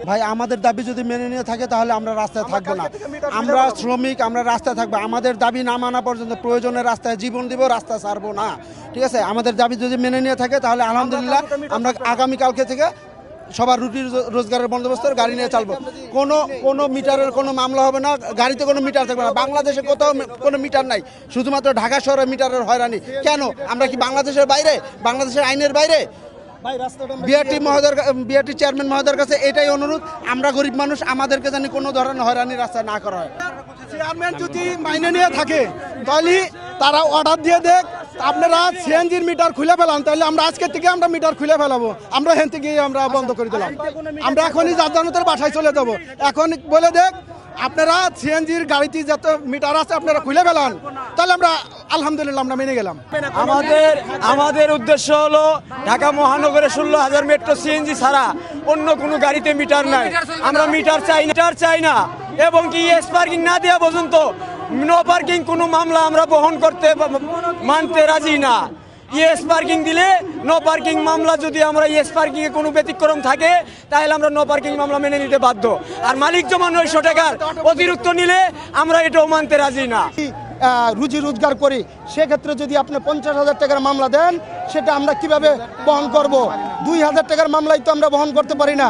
ভাই আমাদের দাবি যদি মেনে নিয়ে থাকে তাহলে আমরা রাস্তায় থাকবো না। আমরা শ্রমিক, আমরা রাস্তায় থাকবো। আমাদের দাবি না মানা পর্যন্ত প্রয়োজনে রাস্তায় জীবন দিব, রাস্তা ছাড়বো না। ঠিক আছে, আমাদের দাবি যদি মেনে নিয়ে থাকে তাহলে আলহামদুলিল্লাহ আমরা আগামীকালকে থেকে সবার রুটি রোজগারের বন্দোবস্তের গাড়ি নিয়ে চালবো। কোনো মিটারের কোনো মামলা হবে না, গাড়িতে কোনো মিটার থাকবে না। বাংলাদেশে কোথাও কোনো মিটার নাই, শুধুমাত্র ঢাকা শহরে মিটারের হয়রানি। কেন? আমরা কি বাংলাদেশের বাইরে, বাংলাদেশের আইনের বাইরে? বিআরটি চেয়ারম্যান মহোদয়ের কাছে এটাই অনুরোধ, আমরা গরিব মানুষ, আমাদেরকে জানি কোনো ধরনের হয়রানি রাস্তা না করা হয়। চেয়ারম্যান যদি মাইনে নিয়ে থাকে তাহলে তারা অর্ডার দিয়ে দেখ, আপনারা সিএনজির মিটার খুলে ফেলান, তাহলে আমরা আজকের থেকে আমরা মিটার খুলে ফেলাবো। আমরা হেন থেকে আমরা বন্ধ করে দিলাম। আমরা এখনই জানজানতের বাসায় চলে যাব। এখন বলে দেখ আপনারা সিএনজির গাড়িতে যত মিটার আছে আপনারা খুলে ফেলান, তাহলে আমরা আলহামদুলিল্লাহ আমরা মেনে গেলাম। আমাদের উদ্দেশ্য হলো ঢাকা মহানগরে 16,000 মেট্রো সিএনজি ছাড়া অন্য কোনো গাড়িতে মিটার নাই। আমরা মিটার চাই না এবং কি ইএস পার্কিং না দেওয়া পর্যন্ত নো পার্কিং কোনো মামলা আমরা বহন করতে মানতে রাজি না। ইএস পার্কিং দিলে নো পার্কিং মামলা, যদি আমরা ইএস পার্কিং এ কোনো ব্যতিক্রম থাকে তাহলে আমরা নো পার্কিং মামলা মেনে নিতে বাধ্য। আর মালিক যেমন 900 টাকার অতিরিক্ত নিলে আমরা এটাও মানতে রাজি না। রুজি রোজগার করি, সেক্ষেত্রে যদি আপনি 50,000 টাকার মামলা দেন, সেটা আমরা কিভাবে বহন করব? 2,000 টাকার মামলাই তো আমরা বহন করতে পারি না।